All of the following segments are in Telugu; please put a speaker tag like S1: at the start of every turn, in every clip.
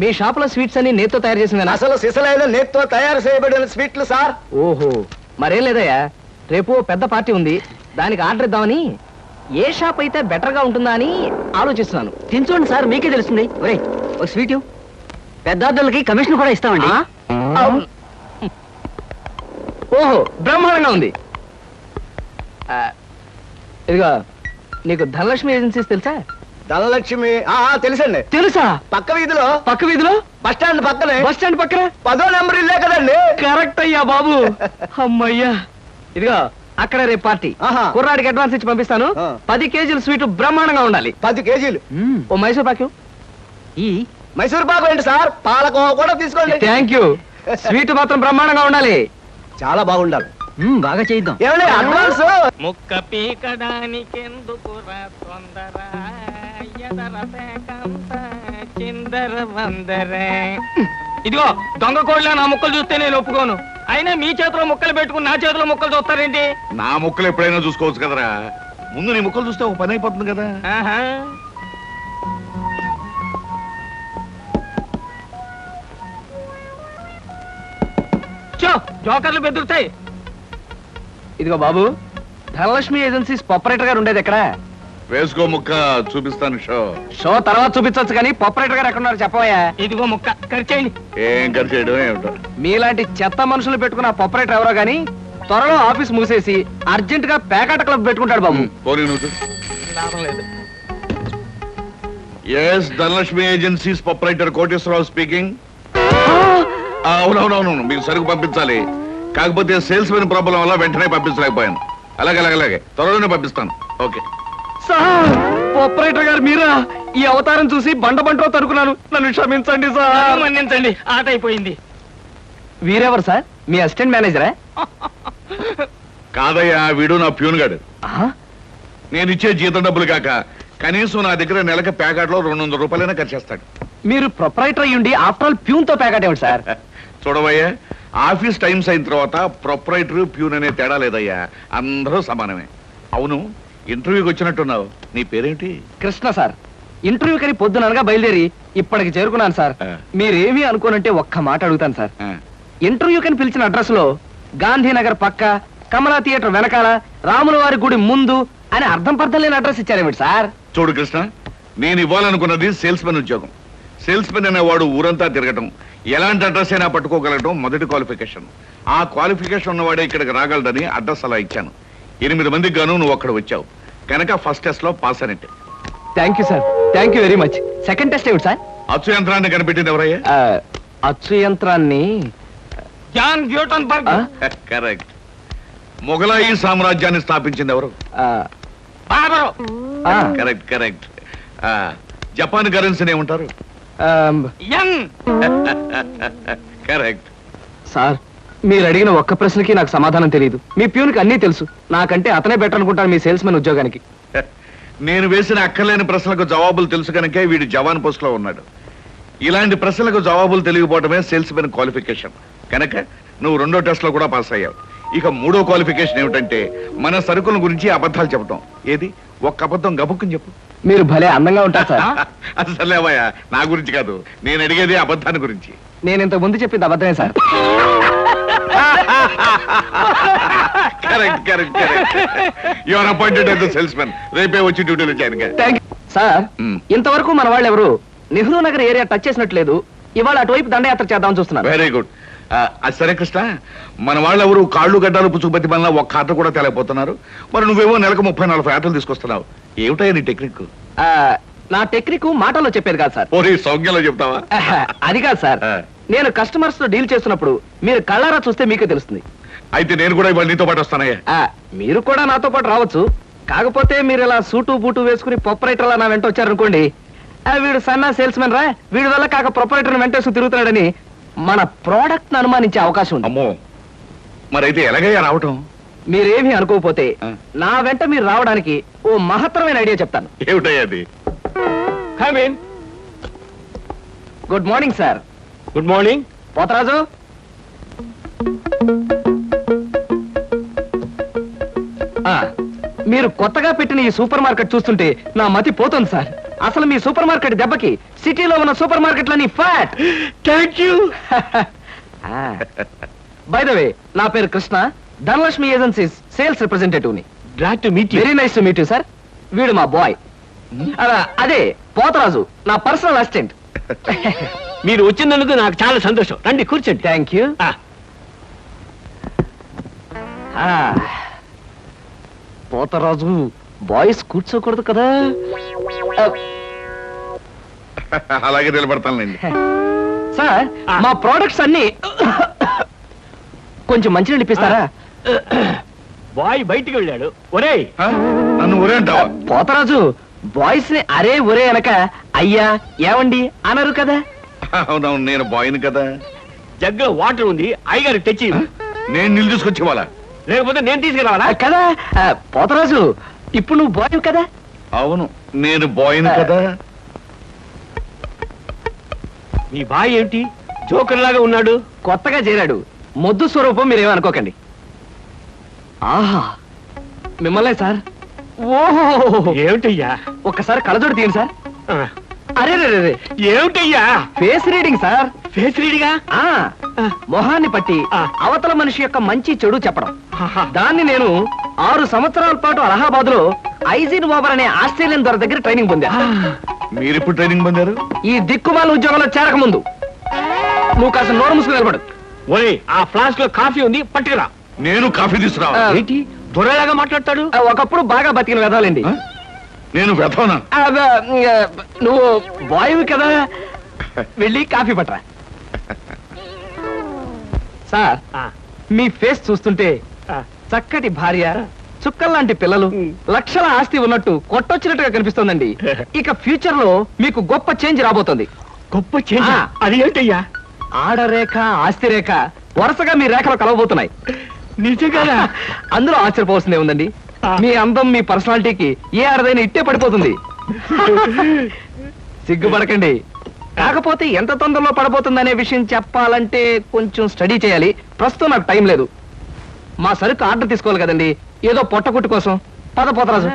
S1: మీ షాప్ లో స్వీట్స్ అన్ని నేత్తో తయారు చేసింది?
S2: అసలు సిసలైన నేత్తో తయారు చేయబడిన స్వీట్లు సార్.
S1: ఓహో, మరేం లేదయ్యా, రేపు పెద్ద పార్టీ ఉంది, దానికి ఆర్డర్ ఇద్దామని. ఏ షాప్ అయితే బెటర్ గా ఉంటుందా అని ఆలోచిస్తున్నాను.
S3: తినచూడండి సార్, మీకే తెలుస్తుంది. ఒరే ఒక స్వీట్ పెద్దార్థులకి కమిషన్ కూడా ఇస్తామండి.
S1: ఓహో, బ్రహ్మాండంగా ఉంది. ఇదిగో, నీకు ధనలక్ష్మి ఏజెన్సీస్ తెలుసా?
S2: ధనలక్ష్మి తెలుసండి.
S1: తెలుసా?
S2: పక్క వీధిలో బస్ స్టాండ్ పక్కనే.
S1: బస్ స్టాండ్ పక్కన
S2: 10వ నెంబర్ ఇల్లే కదండి.
S1: కరెక్ట్ అయ్యా బాబు. అమ్మయ్యా, ఇదిగో అక్కడ రేపు పార్టీ. కుర్రాడికి అడ్వాన్స్ ఇచ్చి పంపిస్తాను. 10 కేజీలు స్వీట్ బ్రహ్మాండంగా ఉండాలి. 10 కేజీలు. ఓ మైసూర్ పాకు.
S2: ఈ మైసూర్ పాకు ఏంటి సార్, పాలకోవా కూడా తీసుకోండి.
S1: Thank you. స్వీట్ మాత్రం బ్రహ్మాండంగా ఉండాలి.
S2: చాలా బాగుండాలి.
S3: బాగా చేద్దాం.
S2: ఏమండి అడ్వాన్స్?
S4: ముక్క పీకడానికెందుకురా తొందర, చిందర వందరే. ఇదిగో దొంగ కోళ్ళ నా ముక్కలు చూస్తే నేను ఒప్పుకోను. అయినా మీ చేతిలో ముక్కలు పెట్టుకుని నా చేతిలో ముక్కలు చూస్తారేంటి?
S5: నా ముక్కలు ఎప్పుడైనా చూసుకోవచ్చు కదరా, ముందు నీ ముక్కలు చూస్తే ఒక పని అయిపోతుంది కదా.
S4: జోకర్లు బెదురుతాయి.
S1: ఇదిగో బాబు, ధనలక్ష్మి ఏజెన్సీస్ ప్రొపరేటర్ గారు ఉండేది ఎక్కడ?
S5: వేసుకో ముక్క, చూపిస్తాను.
S1: షో తర్వాత చూపించవచ్చు కానీ ప్రొపరేటర్ గారు ఎక్కడున్నారు చెప్పవయ్యా.
S4: ఇదిగో ముక్క ఖర్చేయండి.
S5: ఏం ఖర్చు చేయడం ఏమిటో.
S1: మీలాంటి చెత్త మనుషులు పెట్టుకున్న ప్రొపరేటర్ ఎవరో గానీ త్వరలో ఆఫీస్ మూసేసి అర్జెంట్ గా పేకాట క్లబ్ పెట్టుకుంటాడు బాబు.
S5: పోనీ నువ్వు.
S4: లాభం లేదు.
S5: Yes, Dhanalakshmi agencies proprietor Koteswararao speaking. అవునవునవును, మీకు సరుకు పంపించాలి, కాకపోతే సేల్స్ మెన్ ప్రాబ్లం వల్ల వెంటనే పంపించలేకపోయాను. అలాగే త్వరలోనే పంపిస్తాను. ఓకే
S1: సార్, ప్రొపరేటర్ గారు మీరా? ఈ అవతారం చూసి బండబంటో తరుకున్నాను, నన్ను క్షమించండి సార్.
S4: మన్నించండి, ఆట అయిపోయింది.
S1: వీరెవరు సార్? మీ అసిస్టెంట్ మేనేజరా?
S5: కాదయ్యా, వీడు నా ప్యూన్ గాడు. నేను ఇచ్చే జీతం డబ్బులు కాక కనీసం నా దగ్గర నెలకి ప్యాకెట్లో 200 రూపాయలైనా ఖర్చు చేస్తాడు.
S1: మీరు ప్రొపరేటర్ అయ్యుండి ఆఫ్టర్ ఆల్ ప్యూన్ తో ప్యాకెట్ ఏమిటి సార్?
S5: చూడవయ్యా, ఆఫీస్ టైమ్స్ అయిన తర్వాత ప్రొపరేటర్ ప్యూన్ అనే తేడా లేదయ్యా, అందరూ సమానమే. అవును, ఇంటర్వ్యూకి వచ్చినట్టున్నావు, నీ పేరేంటి?
S1: కృష్ణ సార్. ఇంటర్వ్యూ కని పొద్దుననగా బయలుదేరి ఇప్పటికి చేరుకున్నాను సార్. మీరేమీ అనుకోనంటే ఒక్క మాట అడుగుతాను సార్. ఇంటర్వ్యూ కని పిలిచిన అడ్రస్ లో గాంధీనగర్ పక్క, కమలా థియేటర్ వెనకాల, రాముల వారి గుడి ముందు అని అర్థం పర్థం లేని అడ్రస్ ఇచ్చారేమిటి సార్?
S5: చూడు కృష్ణ, నేను ఇవ్వాలనుకున్నది సేల్స్ మెన్ ఉద్యోగం. సేల్స్ మెన్ అనేవాడు ఊరంతా తిరగటం, ఎలాంటి అడ్రస్ అయినా పట్టుకోగలగటం మొదటి క్వాలిఫికేషన్. ఆ క్వాలిఫికేషన్ ఉన్నవాడే ఇక్కడికి రాగలడని అడ్రస్ అలా ఇచ్చాను. 8 మందికి గాను నువ్వు అక్కడ వచ్చావు కనుక ఫస్ట్ టెస్ట్ లో పాస్ అనేట్టు.
S1: Thank you sir, thank you very much. Second test ఏమిటి సార్?
S5: అచ్చు యంత్రాన్ని కనిపెట్టింది ఎవరయ్యా?
S1: అచ్చు యంత్రాన్ని
S4: జాన్ గ్యూటన్బర్గ్.
S5: కరెక్ట్. మొఘలాయి సామ్రాజ్యాన్ని స్థాపించింది ఎవరు?
S4: బాబరు.
S5: కరెక్ట్. జపాన్ కరెన్సీని ఏమంటారు?
S4: యంగ్.
S5: కరెక్ట్.
S1: సార్, మీరు అడిగిన ఒక్క ప్రశ్నకి నాకు సమాధానం తెలియదు. మీ ప్యూన్కి అన్నీ తెలుసు, నాకంటే అతనే బెటర్ అనుకుంటాను మీ సేల్స్ మెన్ ఉద్యోగానికి.
S5: నేను వేసిన అక్కర్లేని ప్రశ్నలకు జవాబులు తెలుసు కనుకే వీడు జవాన్ పోస్ట్ లో ఉన్నాడు. ఇలాంటి ప్రశ్నలకు జవాబులు తెలియకపోవడమే సేల్స్ మెన్ క్వాలిఫికేషన్. కనుక నువ్వు 2వ టెస్ట్ లో కూడా పాస్ అయ్యావు. ఇక 3వ క్వాలిఫికేషన్ ఏమిటంటే మన సరుకుల గురించి అబద్ధాలు చెప్పడం. ఏది, ఒక్క అబద్ధం గబుక్కుని చెప్పు.
S1: మీరు భలే అందంగా ఉంటారు సార్.
S5: అసలేవయ్యా, నా గురించి కాదు, నేను అడిగేది అబద్ధాన్ని గురించి.
S1: నేను ఇంతకు ముందు చెప్పింది అబద్ధమే sir.
S5: Correct. You are appointed as the salesman. రేపే వచ్చి డ్యూటీలో జాయిన్ గా.
S1: Thank you sir. ఇంతవరకు మన వాళ్ళు ఎవరు నెహ్రూ నగర్ ఏరియా టచ్ చేసినట్లేదు. ఇవాళ అటువైపు దండయాత్ర చేద్దామని చూస్తున్నారు.
S5: Very good. అది సరే కృష్ణ, మన వాళ్ళెవరు కాళ్ళు గడ్డాలు పుచ్చుకుపతి వల్ల ఒక్క ఆట కూడా తేలేకపోతున్నారు. మరి నువ్వేమో నెలకు 30-40 ఆటలు తీసుకొస్తున్నావు. ఏమిటయ్యా నీ టెక్నిక్?
S1: నా టెక్నిక్ మాటల్లో చెప్పేది కాదు సార్.
S5: ఓరి సౌజ్ఞలో చెప్తావా?
S1: అది కాదు సార్, నేను కస్టమర్స్ తో డీల్ చేస్తున్నప్పుడు మీరు కళ్ళారా చూస్తే మీకే తెలుస్తుంది.
S5: అయితే నేను కూడా ఇవాళ నీతో పాటు వస్తానయ్యా.
S1: మీరు కూడా నాతో పాటు రావచ్చు. కాకపోతే మీరు ఇలా సూటు బూటు వేసుకుని ప్రొపరేటర్ నా వెంట వచ్చారనుకోండి, వీడు సన్నా సేల్స్ మెన్ రా, వీడి వల్ల కాక ప్రొపరేటర్ వెంటేసుకు తిరుగుతున్నాడని మన ప్రోడక్ట్ ను అనుమానించే అవకాశం ఉంది.
S5: అమ్మో, మరైతే ఎలాగయ్యా రావటం?
S1: మీరేమీ అనుకోకపోతే నా వెంట మీరు రావడానికి ఓ మహత్తరమైన ఐడియా చెప్తాను.
S5: ఏమిటయ్యా అది?
S1: Good morning sir.
S4: Good morning.
S1: Potharaju, మీరు కొత్తగా పెట్టిన ఈ సూపర్ మార్కెట్ చూస్తుంటే నా మతి పోతుంది సార్. అసలు మీ సూపర్ మార్కెట్ దెబ్బకి సిటీలో ఉన్న సూపర్ మార్కెట్లన్నీ fat.
S4: Thank you.
S1: By the way, నా పేరు Krishna, Dhanalakshmi agencies sales representative ని.
S4: Glad to meet you.
S1: Very nice to meet you sir. వీడు మా బాయ్. అదే పోతరాజు, నా పర్సనల్ అసిస్టెంట్.
S4: మీరు వచ్చినందుకు నాకు చాలా సంతోషం. రండి కూర్చోండి.
S1: Thank you. పోతరాజు, బాయ్స్ కూర్చోకూడదు కదా.
S5: అలాగే నిలబడతానులేండి.
S1: సార్, మా ప్రోడక్ట్స్ అన్ని కొంచెం మంచినీళ్ళు ఇప్పిస్తారా?
S4: బాయ్ బయటికి వెళ్ళాడు. ఒరేయ్,
S5: నన్ను ఊరే అంటావా?
S1: పోతరాజు, బాయ్స్ ని అరే ఒరే అనక అయ్యా ఏమండి అనరు కదా.
S5: అవునవును, నేను బాయ్ని కదా.
S4: జగ్గులో వాటర్ ఉంది, అయ్యగారికి తెచ్చి.
S5: నేను నీళ్ళు తీసుకొచ్చి వాళ్ళ.
S4: లేకపోతే నేను తీసుకురావాలా?
S1: కదా పోతరాజు, ఇప్పుడు నువ్వు బాయ్ కదా.
S5: అవును, నేను బాయ్ని కదా.
S4: మీ బాయ్ ఏమిటి జోకర్ లాగా ఉన్నాడు?
S1: కొత్తగా చేరాడు, మొద్దు స్వరూపం, మీరేమనుకోకండి. ఆహా, మిమ్మల్నే సార్. ఓహో,
S4: ఏమిటయ్యా?
S1: ఒక్కసారి కళ్ళజోడు తీయండి సార్.
S4: ఆ,
S1: అరే రే,
S4: ఏమిటయ్యా?
S1: Face reading sir.
S4: ఫేస్ రీడిగా?
S1: ఆ మొహాన్ని పట్టి
S4: ఆ.
S1: అవతల మనిషి యొక్క మంచి చెడు చెప్పడం. దాన్ని నేను 6 సంవత్సరాల పాటు అలహాబాద్ లో ఐజిన్ ఓవర్ అనే ఆస్ట్రేలియన్ దొర దగ్గర ట్రైనింగ్ పొందా.
S5: మీరు ఇప్పుడు ట్రైనింగ్ పొందారు?
S1: ఈ దిక్కుమాల ఉద్యోగంలో చేరక ముందు. నువ్వు కాస్త నోరు మూసుకుని నిలబడు.
S4: ఒరే, ఆ ఫ్లాస్క్ లో కాఫీ ఉంది, పట్టుకురా.
S5: నేను కాఫీ తీసుకురావా?
S4: ఏంటి దొరలాగా మాట్లాడతాడు?
S1: ఒకప్పుడు బాగా బతికిన వెదాలండి.
S5: నేను వెధవనా?
S1: నువ్వు బాయ్వి కదా, వెళ్ళి కాఫీ పట్టరా. సార్,
S4: ఆ,
S1: మీ ఫేస్ చూస్తుంటే
S4: ఆ,
S1: చక్కటి భార్య, చుక్కల్లాంటి పిల్లలు, లక్షల ఆస్తి ఉన్నట్టు కొట్టొచ్చినట్టుగా కనిపిస్తోందండి. ఇక ఫ్యూచర్ లో మీకు గొప్ప చేంజ్ రాబోతోంది.
S4: గొప్ప చేంజ్.
S1: ఆ.
S4: అది ఏంటయ్యా?
S1: ఆడరేఖ, ఆస్తి రేఖ వరుసగా మీ రేఖలు కలవబోతున్నాయి.
S4: నిజంగా?
S1: అందులో ఆశ్చర్యపోవాల్సిందే ఉందండి.
S4: ఆ.
S1: మీ అందం, మీ పర్సనాలిటీకి ఏ ఆడదైనా ఇట్టే పడిపోతుంది. సిగ్గుపడకండి. కాకపోతే ఎంత తొందరలో పడబోతుందనే విషయం చెప్పాలంటే కొంచెం స్టడీ చేయాలి. ప్రస్తుతం నాకు టైం లేదు. మా సరుకు ఆర్డర్ తీసుకోవాలి కదండి, ఏదో పొట్టకుట్టు కోసం. పద పోతరాజు.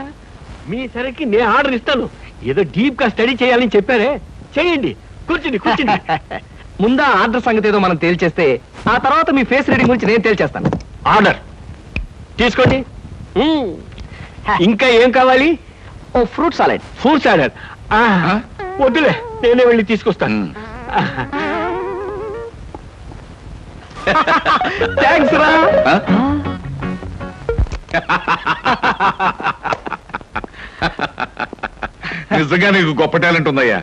S4: మీ సరికి నేను ఆర్డర్ ఇస్తాను. ఏదో డీప్ గా స్టడీ చేయాలని చెప్పారే, చేయండి. కూర్చుని కూర్చుని.
S1: ముందా ఆర్డర్ సంగతి ఏదో మనం తేల్చేస్తే ఆ తర్వాత మీ ఫేస్ రీడింగ్ గురించి నేను తేల్చేస్తాను.
S4: ఆర్డర్ తీసుకోండి. ఇంకా ఏం కావాలి?
S1: ఓ ఫ్రూట్ సాలెడ్.
S4: Fruits order. వద్దులే, నేనే వెళ్ళి తీసుకొస్తాను.
S1: థ్యాంక్స్ రా.
S5: నిజంగా నీకు గొప్ప టాలెంట్ ఉందయ్యా.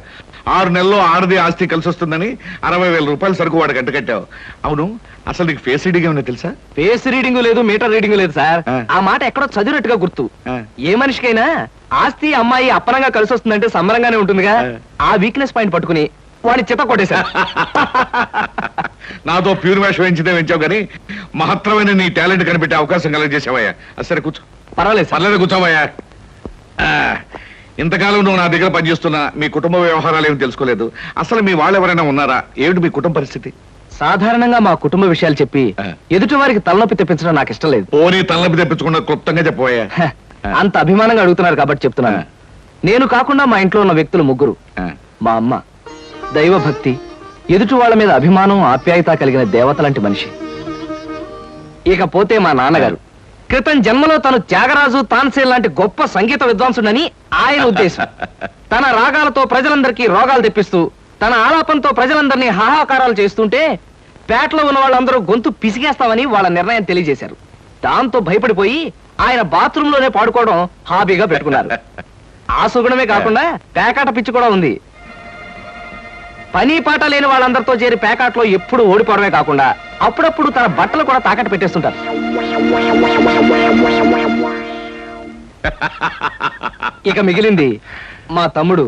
S5: 6 నెలల్లో ఆడది ఆస్తి కలిసి వస్తుందని 60,000 రూపాయల సరుకు వాడు గంట కట్టావు. అవును, అసలు నీకు ఫేస్ రీడింగ్ ఏమన్నా తెలుసా?
S1: ఫేస్ రీడింగ్ లేదు, మీటర్ రీడింగ్ లేదు సార్. ఆ మాట ఎక్కడో చదివినట్టుగా గుర్తు. ఏ మనిషికైనా ఆస్తి అమ్మాయి అప్పనంగా కలిసి వస్తుందంటే సంబరంగానే ఉంటుందిగా. ఆ వీక్నెస్ పాయింట్ పట్టుకుని వాడి చిత్త కొట్టేశా.
S5: నాతో ప్యూర్ వేషం వేయించితే వేయించావు కానీ మహత్తరమైన నీ టాలెంట్ కనిపెట్టే అవకాశం కలగజేసావయ్యా. సరే కూర్చో.
S1: పర్వాలేదు సార్.
S5: పర్లేదు, కూర్చోవయ్యా. ఇంతకాలం నువ్వు నా దగ్గర పనిచేస్తున్నా మీ కుటుంబ వ్యవహారాలు ఏమి తెలుసుకోలేదు. అసలు మీ వాళ్ళు ఎవరైనా ఉన్నారా? ఏమిటి మీ కుటుంబ పరిస్థితి?
S1: సాధారణంగా మా కుటుంబ విషయాలు చెప్పి ఎదుటి వారికి తలనొప్పి తెప్పించడం నాకు ఇష్టం లేదు.
S5: పోనీ తలనొప్పి తెప్పించకుండా క్లుప్తంగా చెప్పబోయా.
S1: అంత అభిమానంగా అడుగుతున్నారు కాబట్టి చెప్తున్నాను. నేను కాకుండా మా ఇంట్లో ఉన్న వ్యక్తులు 3. మా అమ్మ దైవభక్తి, ఎదుటి వాళ్ళ మీద అభిమానం, ఆప్యాయత కలిగిన దేవత లాంటి మనిషి. ఇకపోతే మా నాన్నగారు క్రితం జన్మలో తను త్యాగరాజు, తాన్సేన్ లాంటి గొప్ప సంగీత విద్వాంసుడని ఆయన ఉద్దేశం. తన రాగాలతో ప్రజలందరికీ రోగాలు తెప్పిస్తూ, తన ఆలాపంతో ప్రజలందరినీ హాహాకారాలు చేస్తుంటే పేటలో ఉన్న వాళ్ళందరూ గొంతు పిసిగేస్తామని వాళ్ళ నిర్ణయం తెలియజేశారు. దాంతో భయపడిపోయి ఆయన బాత్రూమ్ లోనే పాడుకోవడం హాబీగా పెట్టుకున్నారు. ఆ సుగుణమే కాకుండా పేకాట పిచ్చి కూడా ఉంది. పని పాట లేని వాళ్ళందరితో చేరి పేకాట్లో ఎప్పుడు ఓడిపోవడమే కాకుండా అప్పుడప్పుడు తన బట్టలు కూడా తాకట్టు పెట్టేస్తుంటారు. ఇక మిగిలింది మా తమ్ముడు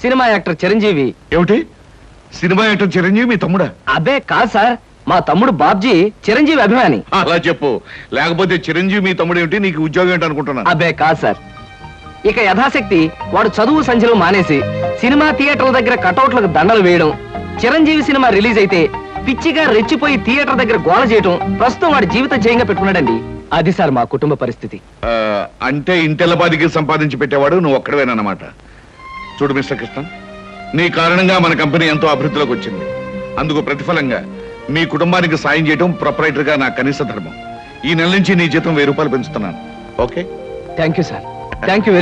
S1: సినిమా యాక్టర్ చిరంజీవి.
S5: ఏమిటి, సినిమా యాక్టర్ చిరంజీవి మీ తమ్ముడా?
S1: అబ్బే కాదు సార్, మా తమ్ముడు బాబ్జీ చిరంజీవి అభిమాని.
S5: అలా చెప్పు, లేకపోతే చిరంజీవి మీ తమ్ముడు ఏమిటి, నీకు ఉద్యోగం ఏంటి అనుకుంటున్నాను.
S1: అబ్బే కాదు సార్. ఇక యథాశక్తి వాడు చదువు సంధ్యలు మానేసి సినిమా థియేటర్ల దగ్గర కటౌట్లకు దండలు వేయడం, చిరంజీవి సినిమా రిలీజ్ అయితే పిచ్చిగా రెచ్చిపోయి థియేటర్ దగ్గర గోల చేయడం ప్రస్తుతం వాడి జీవిత జయంగా పెట్టుకున్నాడండి. అది సార్ మా కుటుంబ పరిస్థితి.
S5: అంటే ఇంటెల్లబాదికి సంపాదించి పెట్టేవాడు నువ్వు ఒక్కడవేనన్నమాట. చూడు మిస్టర్ కృష్ణ, నీ కారణంగా మన కంపెనీ ఎంతో అభివృద్ధిలోకి వచ్చింది. అందుకు ప్రతిఫలంగా మీ కుటుంబానికి సాయం చేయడం ప్రొపరైటర్ గా నా కనీస ధర్మం. ఈ నెల నుంచి నీ జీతం 1000 రూపాయలు పెంచుతున్నాను. Okay?
S1: Thank you sir, thank you.